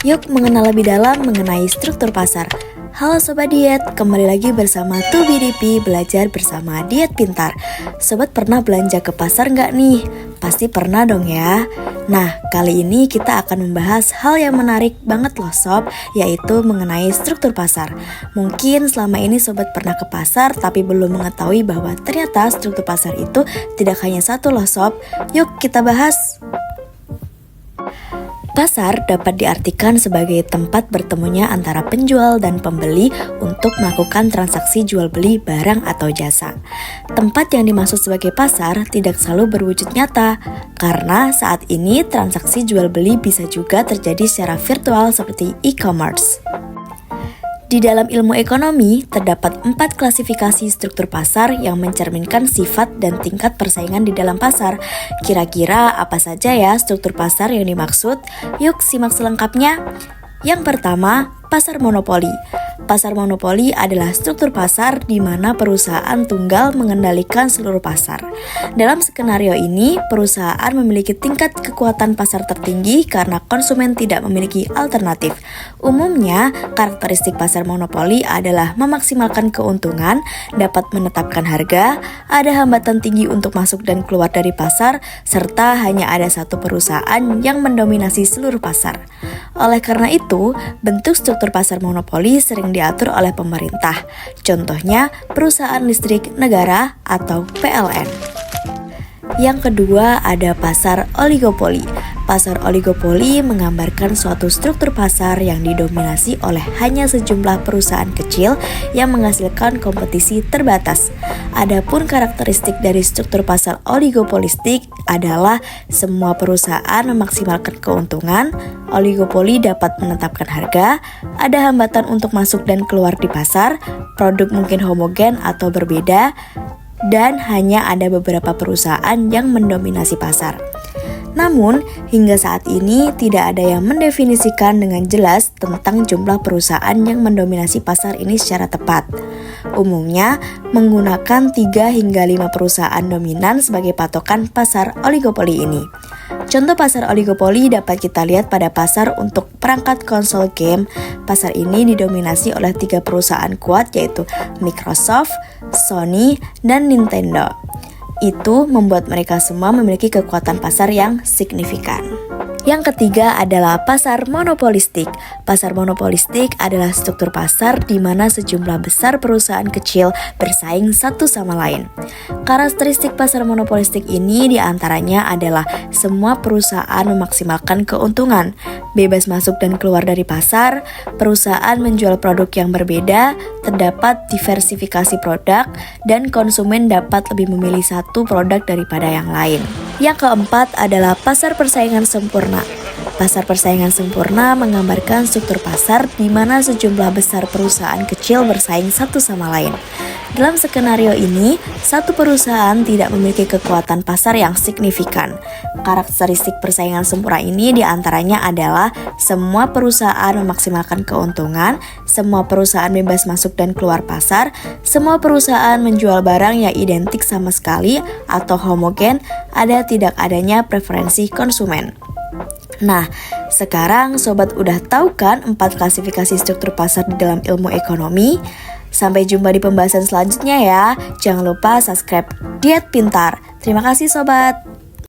Yuk mengenal lebih dalam mengenai struktur pasar. Halo Sobat Diet, kembali lagi bersama TuBDP Belajar Bersama Diet Pintar. Sobat pernah belanja ke pasar nggak nih? Pasti pernah dong ya. Nah, kali ini kita akan membahas hal yang menarik banget loh Sob, yaitu mengenai struktur pasar. Mungkin selama ini Sobat pernah ke pasar tapi belum mengetahui bahwa ternyata struktur pasar itu tidak hanya satu loh Sob. Yuk kita bahas. Pasar dapat diartikan sebagai tempat bertemunya antara penjual dan pembeli untuk melakukan transaksi jual beli barang atau jasa. Tempat yang dimaksud sebagai pasar tidak selalu berwujud nyata, karena saat ini transaksi jual beli bisa juga terjadi secara virtual seperti e-commerce. Di dalam ilmu ekonomi, terdapat 4 klasifikasi struktur pasar yang mencerminkan sifat dan tingkat persaingan di dalam pasar. Kira-kira apa saja ya struktur pasar yang dimaksud? Yuk simak selengkapnya. Yang pertama, pasar monopoli. Pasar monopoli adalah struktur pasar di mana perusahaan tunggal mengendalikan seluruh pasar. Dalam skenario ini, perusahaan memiliki tingkat kekuatan pasar tertinggi karena konsumen tidak memiliki alternatif. Umumnya, karakteristik pasar monopoli adalah memaksimalkan keuntungan, dapat menetapkan harga, ada hambatan tinggi untuk masuk dan keluar dari pasar, serta hanya ada satu perusahaan yang mendominasi seluruh pasar. Oleh karena itu, bentuk struktur pasar monopoli sering diatur oleh pemerintah, contohnya perusahaan listrik negara atau PLN. Yang kedua ada pasar oligopoli. Pasar oligopoli menggambarkan suatu struktur pasar yang didominasi oleh hanya sejumlah perusahaan kecil yang menghasilkan kompetisi terbatas. Adapun karakteristik dari struktur pasar oligopolistik adalah semua perusahaan memaksimalkan keuntungan, oligopoli dapat menetapkan harga, ada hambatan untuk masuk dan keluar di pasar, produk mungkin homogen atau berbeda, dan hanya ada beberapa perusahaan yang mendominasi pasar. Namun, hingga saat ini tidak ada yang mendefinisikan dengan jelas tentang jumlah perusahaan yang mendominasi pasar ini secara tepat. Umumnya, menggunakan 3 hingga 5 perusahaan dominan sebagai patokan pasar oligopoli ini. Contoh pasar oligopoli dapat kita lihat pada pasar untuk perangkat konsol game. Pasar ini didominasi oleh 3 perusahaan kuat yaitu Microsoft, Sony, dan Nintendo. Itu membuat mereka semua memiliki kekuatan pasar yang signifikan. Yang ketiga adalah pasar monopolistik. Pasar monopolistik adalah struktur pasar di mana sejumlah besar perusahaan kecil bersaing satu sama lain. Karakteristik pasar monopolistik ini diantaranya adalah semua perusahaan memaksimalkan keuntungan, bebas masuk dan keluar dari pasar, perusahaan menjual produk yang berbeda, terdapat diversifikasi produk, dan konsumen dapat lebih memilih satu produk daripada yang lain. Yang keempat adalah pasar persaingan sempurna. Pasar persaingan sempurna menggambarkan struktur pasar di mana sejumlah besar perusahaan kecil bersaing satu sama lain. Dalam skenario ini, satu perusahaan tidak memiliki kekuatan pasar yang signifikan. Karakteristik persaingan sempurna ini diantaranya adalah semua perusahaan memaksimalkan keuntungan, semua perusahaan bebas masuk dan keluar pasar, semua perusahaan menjual barang yang identik sama sekali atau homogen, ada tidak adanya preferensi konsumen. Nah, sekarang Sobat udah tahu kan 4 klasifikasi struktur pasar di dalam ilmu ekonomi? Sampai jumpa di pembahasan selanjutnya ya. Jangan lupa subscribe Diet Pintar. Terima kasih Sobat.